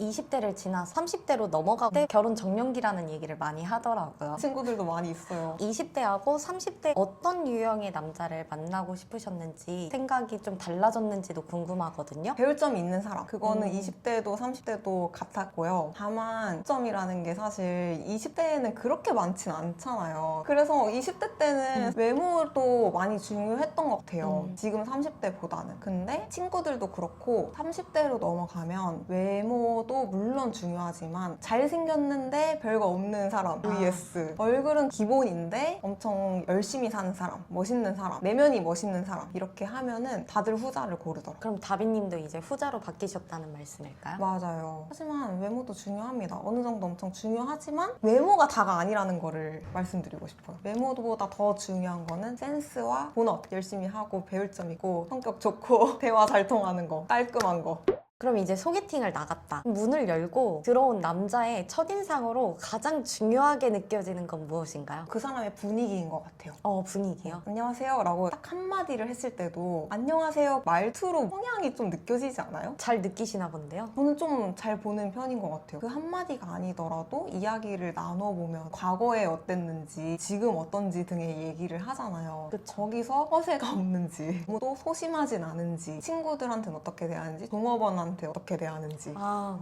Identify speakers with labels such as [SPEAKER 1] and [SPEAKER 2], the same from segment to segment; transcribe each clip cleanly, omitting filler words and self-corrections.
[SPEAKER 1] 20대를 지나 30대로 넘어가고 때 결혼 정년기라는 얘기를 많이 하더라고요.
[SPEAKER 2] 친구들도 많이 있어요.
[SPEAKER 1] 20대하고 30대 어떤 유형의 남자를 만나고 싶으셨는지 생각이 좀 달라졌는지도 궁금하거든요.
[SPEAKER 2] 배울 점이 있는 사람, 그거는
[SPEAKER 1] 20대도
[SPEAKER 2] 30대도 같았고요. 다만 점이라는 게 사실 20대에는 그렇게 많진 않잖아요. 그래서 20대 때는 외모도 많이 중요했던 것 같아요. 지금 30대보다는. 근데 친구들도 그렇고 30대로 넘어가면 외모도 물론 중요하지만 잘생겼는데 별거 없는 사람 vs 얼굴은 기본인데 엄청 열심히 사는 사람, 멋있는 사람, 내면이 멋있는 사람 이렇게 하면은 다들 후자를 고르더라고요.
[SPEAKER 1] 그럼 다비님도 이제 후자로 바뀌셨다는 말씀일까요?
[SPEAKER 2] 맞아요. 하지만 외모도 중요합니다. 어느 정도 엄청 중요하지만 외모가 다가 아니라는 거를 말씀드리고 싶어요. 외모보다 더 중요한 거는 센스와 본업 열심히 하고 배울 점 있고 성격 좋고 대화 잘 통하는 거, 깔끔한 거.
[SPEAKER 1] 그럼 이제 소개팅을 나갔다. 문을 열고 들어온 남자의 첫인상으로 가장 중요하게 느껴지는 건 무엇인가요?
[SPEAKER 2] 그 사람의 분위기인 것 같아요.
[SPEAKER 1] 분위기요?
[SPEAKER 2] 안녕하세요 라고 딱 한마디를 했을 때도 안녕하세요 말투로 성향이 좀 느껴지지 않아요?
[SPEAKER 1] 잘 느끼시나 본데요?
[SPEAKER 2] 저는 좀 잘 보는 편인 것 같아요. 그 한마디가 아니더라도 이야기를 나눠보면 과거에 어땠는지 지금 어떤지 등의 얘기를 하잖아요.
[SPEAKER 1] 그쵸.
[SPEAKER 2] 거기서 허세가 없는지 또 소심하진 않은지 친구들한테는 어떻게 대하는지 종업원한테 어떻게 대하는지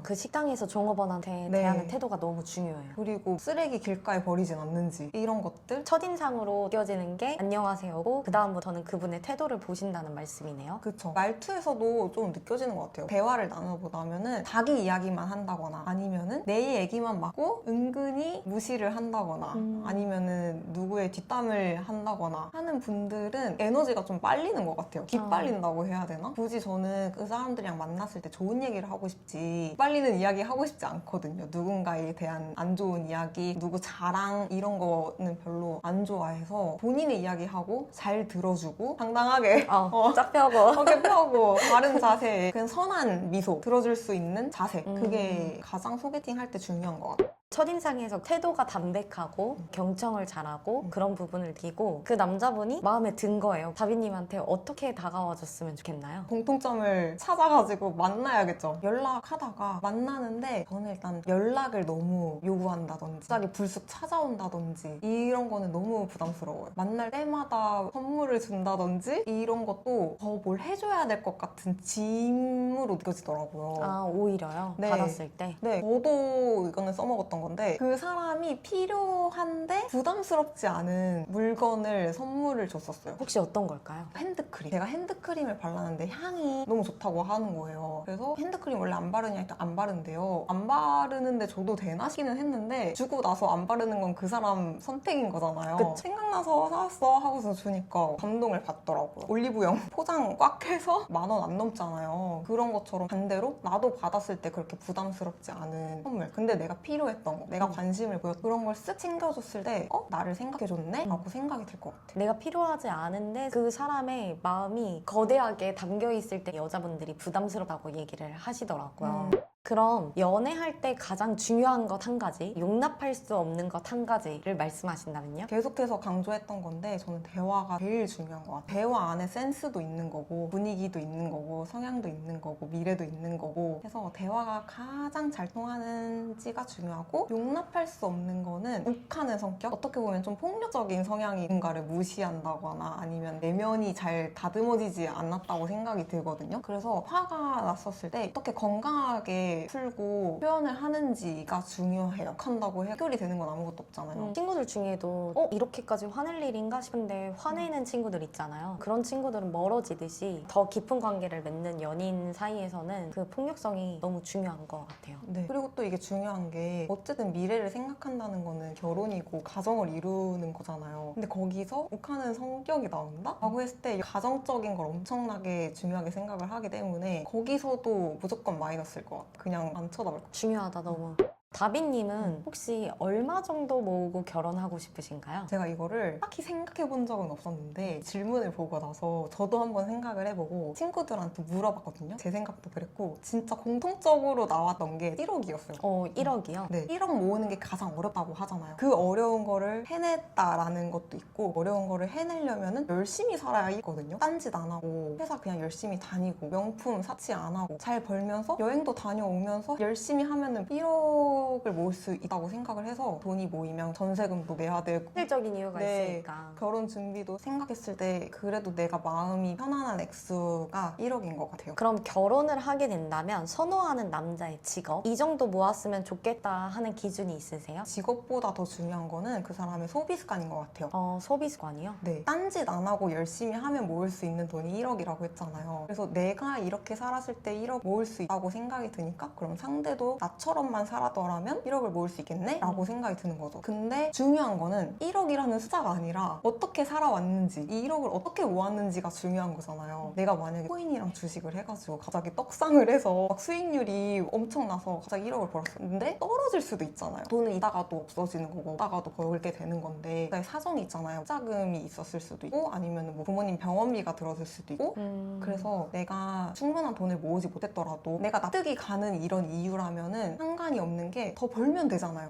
[SPEAKER 1] 그 식당에서 종업원한테
[SPEAKER 2] 네.
[SPEAKER 1] 대하는 태도가 너무 중요해요.
[SPEAKER 2] 그리고 쓰레기 길가에 버리진 않는지 이런 것들
[SPEAKER 1] 첫인상으로 느껴지는 게 안녕하세요고 그 다음부터는 그분의 태도를 보신다는 말씀이네요.
[SPEAKER 2] 그쵸. 말투에서도 좀 느껴지는 것 같아요. 대화를 나눠보다면은 자기 이야기만 한다거나 아니면은 내 얘기만 맞고 은근히 무시를 한다거나 아니면은 누구의 뒷담을 한다거나 하는 분들은 에너지가 좀 빨리는 것 같아요. 기빨린다고 해야 되나? 굳이 저는 그 사람들이랑 만났을 때 좋은 얘기를 하고 싶지 빨리는 이야기 하고 싶지 않거든요. 누군가에 대한 안 좋은 이야기, 누구 자랑 이런 거는 별로 안 좋아해서 본인의 이야기하고 잘 들어주고 당당하게
[SPEAKER 1] 짝 펴고
[SPEAKER 2] 어깨 펴고 바른 자세, 그냥 선한 미소 들어줄 수 있는 자세 그게 가장 소개팅 할 때 중요한 것 같아요.
[SPEAKER 1] 첫인상에서 태도가 담백하고 경청을 잘하고 그런 부분을 느끼고 그 남자분이 마음에 든 거예요. 다비님한테 어떻게 다가와줬으면 좋겠나요?
[SPEAKER 2] 공통점을 찾아가지고 만나야겠죠. 연락하다가 만나는데 저는 일단 연락을 너무 요구한다든지 갑자기 불쑥 찾아온다든지 이런 거는 너무 부담스러워요. 만날 때마다 선물을 준다든지 이런 것도 더 뭘 해줘야 될 것 같은 짐으로 느껴지더라고요.
[SPEAKER 1] 오히려요?
[SPEAKER 2] 네.
[SPEAKER 1] 받았을 때?
[SPEAKER 2] 네, 저도 이거는 써먹었던 건데 그 사람이 필요한데 부담스럽지 않은 물건을 선물을 줬었어요.
[SPEAKER 1] 혹시 어떤 걸까요?
[SPEAKER 2] 핸드크림. 제가 핸드크림을 발랐는데 향이 너무 좋다고 하는 거예요. 그래서 핸드크림 원래 안 바르냐 했더니 안 바른대요. 안 바르는데 줘도 되나 싶기는 했는데 주고 나서 안 바르는 건 그 사람 선택인 거잖아요.
[SPEAKER 1] 그쵸.
[SPEAKER 2] 생각나서 사왔어 하고서 주니까 감동을 받더라고요. 올리브영 포장 꽉 해서 10,000원 안 넘잖아요. 그런 것처럼 반대로 나도 받았을 때 그렇게 부담스럽지 않은 선물. 근데 내가 필요했던 거, 내가 관심을 보였던 그런 걸 쓱 챙겨줬을 때 나를 생각해줬네? 라고 생각이 들 것 같아요.
[SPEAKER 1] 내가 필요하지 않은데 그 사람의 마음이 거대하게 담겨있을 때 여자분들이 부담스럽다고 얘기를 하시더라고요. 그럼 연애할 때 가장 중요한 것 한 가지, 용납할 수 없는 것 한 가지를 말씀하신다면요?
[SPEAKER 2] 계속해서 강조했던 건데 저는 대화가 제일 중요한 것 같아요. 대화 안에 센스도 있는 거고 분위기도 있는 거고 성향도 있는 거고 미래도 있는 거고 해서 대화가 가장 잘 통하는지가 중요하고 용납할 수 없는 거는 욱하는 성격? 어떻게 보면 좀 폭력적인 성향이 누군가를 무시한다거나 아니면 내면이 잘 다듬어지지 않았다고 생각이 들거든요. 그래서 화가 났었을 때 어떻게 건강하게 풀고 표현을 하는지가 중요해요. 한다고 해결이 되는 건 아무것도 없잖아요.
[SPEAKER 1] 친구들 중에도 이렇게까지 화낼 일인가 싶은데 화내는 친구들 있잖아요. 그런 친구들은 멀어지듯이 더 깊은 관계를 맺는 연인 사이에서는 그 폭력성이 너무 중요한 것 같아요.
[SPEAKER 2] 네. 그리고 또 이게 중요한 게 어쨌든 미래를 생각한다는 거는 결혼이고 가정을 이루는 거잖아요. 근데 거기서 욱하는 성격이 나온다? 라고 했을 때 가정적인 걸 엄청나게 중요하게 생각을 하기 때문에 거기서도 무조건 마이너스일 것 같아요. 그냥 안 쳐다볼 것 같아요.
[SPEAKER 1] 중요하다 너무. 다비님은 혹시 얼마 정도 모으고 결혼하고 싶으신가요?
[SPEAKER 2] 제가 이거를 딱히 생각해 본 적은 없었는데 질문을 보고 나서 저도 한번 생각을 해보고 친구들한테 물어봤거든요. 제 생각도 그랬고 진짜 공통적으로 나왔던 게 1억이었어요.
[SPEAKER 1] 1억이요?
[SPEAKER 2] 네, 1억 모으는 게 가장 어렵다고 하잖아요. 그 어려운 거를 해냈다라는 것도 있고 어려운 거를 해내려면 열심히 살아야 있거든요. 딴짓 안 하고 회사 그냥 열심히 다니고 명품 사치 안 하고 잘 벌면서 여행도 다녀오면서 열심히 하면은 1억을 모을 수 있다고 생각을 해서 돈이 모이면 전세금도 내야 되고
[SPEAKER 1] 실질적인 이유가
[SPEAKER 2] 네.
[SPEAKER 1] 있으니까.
[SPEAKER 2] 결혼 준비도 생각했을 때 그래도 내가 마음이 편안한 액수가 1억인 것 같아요.
[SPEAKER 1] 그럼 결혼을 하게 된다면 선호하는 남자의 직업? 이 정도 모았으면 좋겠다 하는 기준이 있으세요?
[SPEAKER 2] 직업보다 더 중요한 거는 그 사람의 소비 습관인 것 같아요.
[SPEAKER 1] 소비 습관이요?
[SPEAKER 2] 네. 딴짓 안 하고 열심히 하면 모을 수 있는 돈이 1억이라고 했잖아요. 그래서 내가 이렇게 살았을 때 1억 모을 수 있다고 생각이 드니까 그럼 상대도 나처럼만 살았더라면 1억을 모을 수 있겠네? 라고 생각이 드는 거죠. 근데 중요한 거는 1억이라는 숫자가 아니라 어떻게 살아왔는지 이 1억을 어떻게 모았는지가 중요한 거잖아요. 내가 만약에 코인이랑 주식을 해가지고 갑자기 떡상을 해서 막 수익률이 엄청나서 갑자기 1억을 벌었어요. 근데 떨어질 수도 있잖아요. 돈은 이따가도 없어지는 거고 이따가도 벌게 되는 건데 사정이 있잖아요. 투자금이 있었을 수도 있고 아니면 뭐 부모님 병원비가 들어줄 수도 있고 그래서 내가 충분한 돈을 모으지 못했더라도 내가 납득이 가는 이런 이유라면은 상관이 없는 게 더 벌면 되잖아요.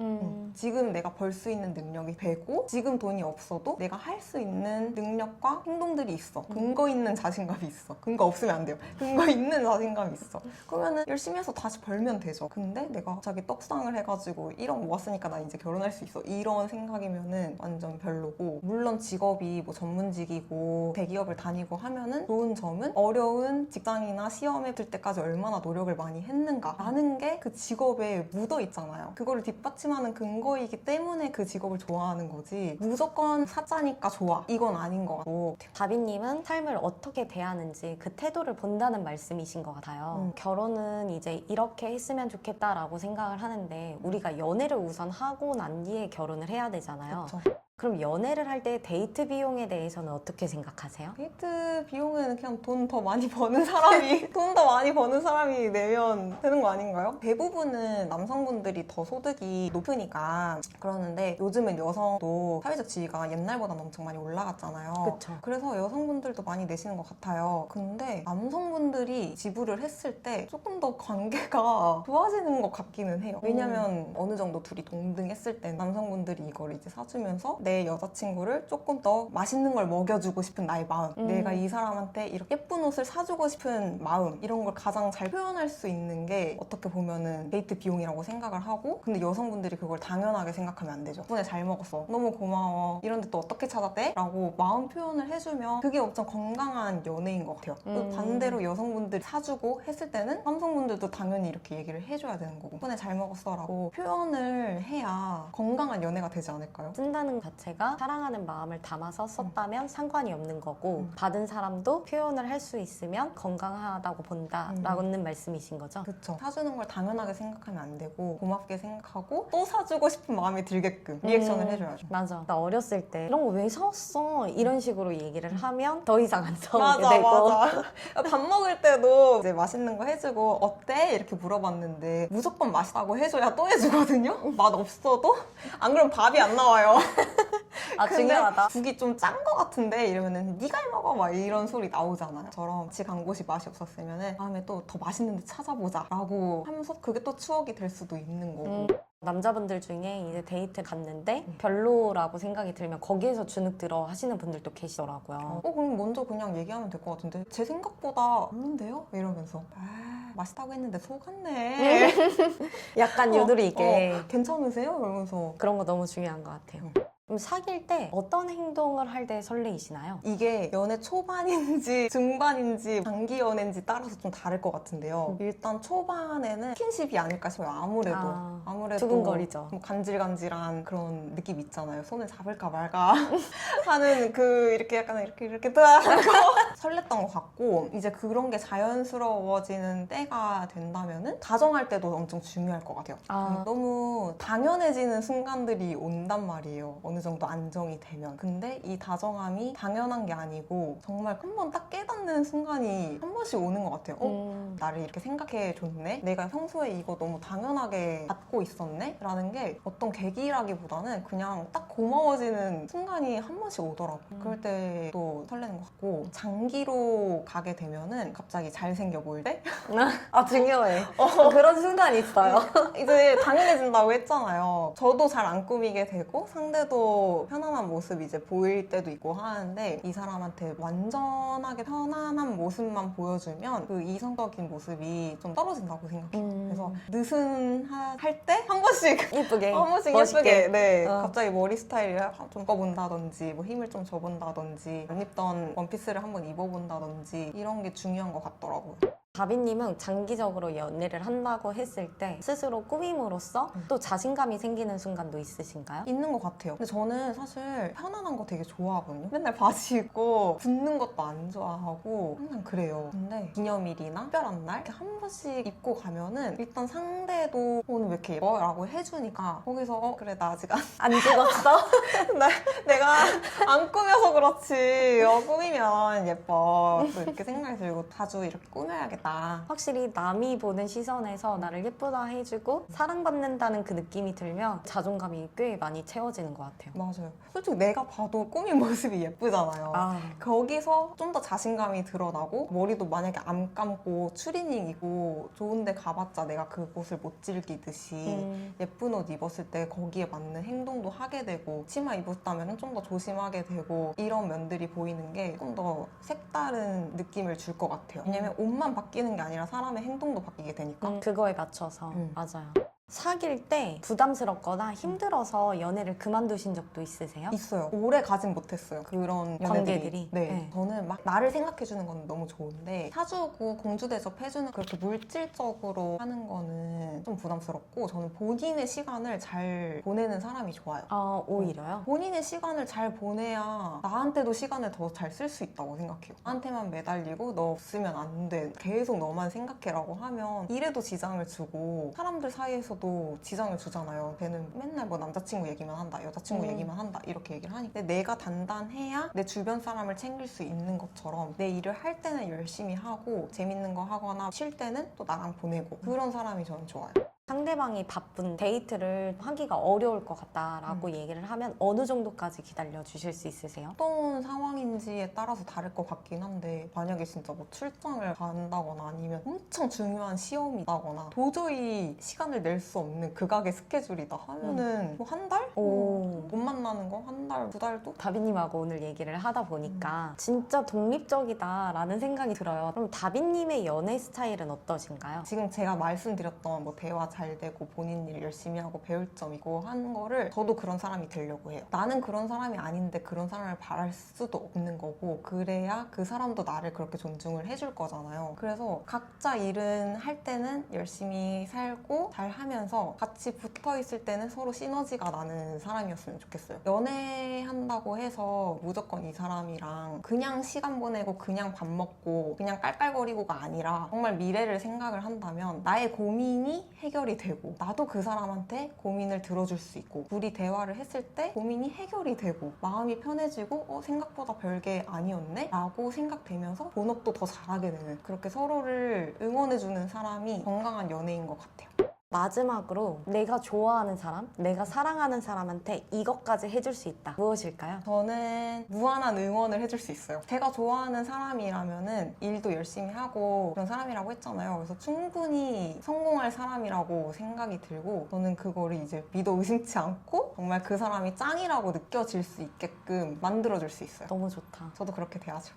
[SPEAKER 2] 지금 내가 벌 수 있는 능력이 되고 지금 돈이 없어도 내가 할 수 있는 능력과 행동들이 있어. 근거 있는 자신감이 있어. 근거 없으면 안 돼요. 근거 있는 자신감이 있어. 그러면은 열심히 해서 다시 벌면 되죠. 근데 내가 갑자기 떡상을 해가지고 1억 모았으니까 나 이제 결혼할 수 있어. 이런 생각이면은 완전 별로고 물론 직업이 뭐 전문직이고 대기업을 다니고 하면은 좋은 점은 어려운 직장이나 시험에 들 때까지 얼마나 노력을 많이 했는가라는 게 그 직업에 묻어 있잖아요. 그거를 뒷받침하는 근거이기 때문에 그 직업을 좋아하는 거지 무조건 사짜니까 좋아 이건 아닌 것 같고
[SPEAKER 1] 다비님은 삶을 어떻게 대하는지 그 태도를 본다는 말씀이신 것 같아요. 결혼은 이제 이렇게 했으면 좋겠다라고 생각을 하는데 우리가 연애를 우선 하고 난 뒤에 결혼을 해야 되잖아요.
[SPEAKER 2] 그쵸.
[SPEAKER 1] 그럼 연애를 할 때 데이트 비용에 대해서는 어떻게 생각하세요?
[SPEAKER 2] 데이트 비용은 그냥 돈 더 많이 버는 사람이 돈 더 많이 버는 사람이 내면 되는 거 아닌가요? 대부분은 남성분들이 더 소득이 높으니까 그러는데 요즘은 여성도 사회적 지위가 옛날보다는 엄청 많이 올라갔잖아요.
[SPEAKER 1] 그쵸.
[SPEAKER 2] 그래서 여성분들도 많이 내시는 것 같아요. 근데 남성분들이 지불을 했을 때 조금 더 관계가 좋아지는 것 같기는 해요. 왜냐면 어느 정도 둘이 동등했을 때 남성분들이 이걸 이제 사주면서 내 여자친구를 조금 더 맛있는 걸 먹여주고 싶은 나의 마음 내가 이 사람한테 이렇게 예쁜 옷을 사주고 싶은 마음 이런 걸 가장 잘 표현할 수 있는 게 어떻게 보면은 데이트 비용이라고 생각을 하고 근데 여성분들이 그걸 당연하게 생각하면 안 되죠. 덕분에 잘 먹었어. 너무 고마워. 이런데 또 어떻게 찾았대? 라고 마음 표현을 해주면 그게 엄청 건강한 연애인 것 같아요. 또 반대로 여성분들이 사주고 했을 때는 남성분들도 당연히 이렇게 얘기를 해줘야 되는 거고 덕분에 잘 먹었어 라고 표현을 해야 건강한 연애가 되지 않을까요?
[SPEAKER 1] 쓴다는 것 자체가 사랑하는 마음을 담아서 썼다면 상관이 없는 거고 받은 사람도 표현을 할 수 있으면 건강하다고 본다라는 말씀이신 거죠?
[SPEAKER 2] 그쵸. 사주는 걸 당연하게 생각하면 안 되고 고맙게 생각하고 또 사주고 싶은 마음이 들게끔 리액션을 해줘야죠.
[SPEAKER 1] 맞아. 나 어렸을 때 이런 거 왜 사왔어? 이런 식으로 얘기를 하면 더 이상 안 사오게 되고
[SPEAKER 2] 맞아. 밥 먹을 때도 이제 맛있는 거 해주고 어때? 이렇게 물어봤는데 무조건 맛있다고 해줘야 또 해주거든요? 맛 없어도? 안 그러면 밥이 안 나와요.
[SPEAKER 1] 아
[SPEAKER 2] 근데
[SPEAKER 1] 중요하다.
[SPEAKER 2] 국이 좀 짠 거 같은데 이러면은 네가 해 먹어 막 이런 소리 나오잖아요. 저랑 같이 간 곳이 맛이 없었으면은 다음에 또 더 맛있는 데 찾아보자 라고 하면서 그게 또 추억이 될 수도 있는 거고
[SPEAKER 1] 남자분들 중에 이제 데이트 갔는데 별로라고 생각이 들면 거기에서 주눅 들어 하시는 분들도 계시더라고요.
[SPEAKER 2] 그럼 먼저 그냥 얘기하면 될 것 같은데 제 생각보다 별론데요? 이러면서 맛있다고 했는데 속았네.
[SPEAKER 1] 약간 유두리게
[SPEAKER 2] 괜찮으세요? 이러면서
[SPEAKER 1] 그런 거 너무 중요한 것 같아요. 그럼 사귈 때 어떤 행동을 할 때 설레이시나요?
[SPEAKER 2] 이게 연애 초반인지 중반인지 장기 연애인지 따라서 좀 다를 것 같은데요. 일단 초반에는 스킨십이 아닐까 싶어요. 아무래도
[SPEAKER 1] 두근거리죠.
[SPEAKER 2] 뭐 간질간질한 그런 느낌 있잖아요. 손을 잡을까 말까 하는 그 이렇게 약간 이렇게 하는 거 설렜던 것 같고 이제 그런 게 자연스러워지는 때가 된다면은 다정할 때도 엄청 중요할 것 같아요. 너무 당연해지는 순간들이 온단 말이에요. 어느 어느 정도 안정이 되면. 근데 이 다정함이 당연한 게 아니고 정말 한 번 딱 깨닫는 순간이 한 번씩 오는 것 같아요. 나를 이렇게 생각해 줬네? 내가 평소에 이거 너무 당연하게 받고 있었네? 라는 게 어떤 계기라기보다는 그냥 딱 고마워지는 순간이 한 번씩 오더라고요. 그럴 때 또 설레는 것 같고, 장기로 가게 되면은 갑자기 잘생겨 보일 때?
[SPEAKER 1] 아, 중요해. 그런 순간이 있어요.
[SPEAKER 2] 이제 당연해진다고 했잖아요. 저도 잘 안 꾸미게 되고 상대도 편안한 모습 이제 보일 때도 있고 하는데, 이 사람한테 완전하게 편안한 모습만 보여주면 그 이성적인 모습이 좀 떨어진다고 생각해요. 그래서 느슨할 때 한 번씩
[SPEAKER 1] 예쁘게.
[SPEAKER 2] 한 번씩
[SPEAKER 1] 멋있게.
[SPEAKER 2] 예쁘게, 네,
[SPEAKER 1] 어.
[SPEAKER 2] 갑자기 머리 스타일을 좀 바꿔본다든지, 뭐 힘을 좀 줘본다든지, 안 입던 원피스를 한번 입어본다든지, 이런 게 중요한 것 같더라고요.
[SPEAKER 1] 다비님은 장기적으로 연애를 한다고 했을 때 스스로 꾸밈으로써 또 자신감이 생기는 순간도 있으신가요?
[SPEAKER 2] 있는 것 같아요. 근데 저는 사실 편안한 거 되게 좋아하거든요. 맨날 바지 입고 붙는 것도 안 좋아하고 항상 그래요. 근데 기념일이나 특별한 날 이렇게 한 번씩 입고 가면은 일단 상대도 오늘 왜 이렇게 예뻐? 라고 해주니까 거기서 그래 나 아직
[SPEAKER 1] 안 죽었어?
[SPEAKER 2] 내가 안 꾸며서 그렇지. 꾸미면 예뻐. 또 이렇게 생각이 들고 자주 이렇게 꾸며야겠다.
[SPEAKER 1] 확실히 남이 보는 시선에서 나를 예쁘다 해주고 사랑받는다는 그 느낌이 들면 자존감이 꽤 많이 채워지는 것 같아요.
[SPEAKER 2] 맞아요. 솔직히 내가 봐도 꾸민 모습이 예쁘잖아요. 거기서 좀 더 자신감이 드러나고, 머리도 만약에 안 감고 추리닝이고 좋은데 가봤자 내가 그곳을 못 즐기듯이 예쁜 옷 입었을 때 거기에 맞는 행동도 하게 되고, 치마 입었다면 좀 더 조심하게 되고, 이런 면들이 보이는 게 좀 더 색다른 느낌을 줄 것 같아요. 왜냐면 옷만 바뀌는 게 아니라 사람의 행동도 바뀌게 되니까.
[SPEAKER 1] 그거에 맞춰서 맞아요. 사귈 때 부담스럽거나 힘들어서 연애를 그만두신 적도 있으세요?
[SPEAKER 2] 있어요. 오래 가진 못했어요. 그런 연애들이.
[SPEAKER 1] 관계들이?
[SPEAKER 2] 네.
[SPEAKER 1] 네.
[SPEAKER 2] 저는 막 나를 생각해주는 건 너무 좋은데, 사주고 공주 대접해주는 그렇게 물질적으로 하는 거는 좀 부담스럽고, 저는 본인의 시간을 잘 보내는 사람이 좋아요.
[SPEAKER 1] 아, 오히려요?
[SPEAKER 2] 본인의 시간을 잘 보내야 나한테도 시간을 더 잘 쓸 수 있다고 생각해요. 나한테만 매달리고 너 없으면 안 돼, 계속 너만 생각해라고 하면 일에도 지장을 주고 사람들 사이에서도 지장을 주잖아요. 걔는 맨날 뭐 남자친구 얘기만 한다, 여자친구 얘기만 한다, 이렇게 얘기를 하니까. 근데 내가 단단해야 내 주변 사람을 챙길 수 있는 것처럼, 내 일을 할 때는 열심히 하고 재밌는 거 하거나 쉴 때는 또 나랑 보내고, 그런 사람이 저는 좋아요.
[SPEAKER 1] 상대방이 바쁜 데이트를 하기가 어려울 것 같다라고 얘기를 하면 어느 정도까지 기다려 주실 수 있으세요?
[SPEAKER 2] 어떤 상황인지에 따라서 다를 것 같긴 한데, 만약에 진짜 뭐 출장을 간다거나 아니면 엄청 중요한 시험이 있다거나 도저히 시간을 낼 수 없는 극악의 스케줄이다 하면은 뭐 한 달? 못 만나는 거 한 달, 두 달도?
[SPEAKER 1] 다비님하고 오늘 얘기를 하다 보니까 진짜 독립적이다라는 생각이 들어요. 그럼 다비님의 연애 스타일은 어떠신가요?
[SPEAKER 2] 지금 제가 말씀드렸던 뭐 대화 잘 되고 본인 일 열심히 하고 배울 점 있고 하는 거를, 저도 그런 사람이 되려고 해요. 나는 그런 사람이 아닌데 그런 사람을 바랄 수도 없는 거고, 그래야 그 사람도 나를 그렇게 존중을 해줄 거잖아요. 그래서 각자 일은 할 때는 열심히 살고 잘 하면서 같이 붙어 있을 때는 서로 시너지가 나는 사람이었으면 좋겠어요. 연애한다고 해서 무조건 이 사람이랑 그냥 시간 보내고 그냥 밥 먹고 그냥 깔깔거리고가 아니라, 정말 미래를 생각을 한다면 나의 고민이 해결이 되고, 나도 그 사람한테 고민을 들어줄 수 있고, 둘이 대화를 했을 때 고민이 해결이 되고 마음이 편해지고 생각보다 별게 아니었네? 라고 생각되면서 본업도 더 잘하게 되는, 그렇게 서로를 응원해주는 사람이 건강한 연애인 것 같아요.
[SPEAKER 1] 마지막으로 내가 좋아하는 사람, 내가 사랑하는 사람한테 이것까지 해줄 수 있다. 무엇일까요?
[SPEAKER 2] 저는 무한한 응원을 해줄 수 있어요. 제가 좋아하는 사람이라면은 일도 열심히 하고 그런 사람이라고 했잖아요. 그래서 충분히 성공할 사람이라고 생각이 들고, 저는 그거를 이제 믿어 의심치 않고 정말 그 사람이 짱이라고 느껴질 수 있게끔 만들어줄 수 있어요.
[SPEAKER 1] 너무 좋다.
[SPEAKER 2] 저도 그렇게 돼야죠.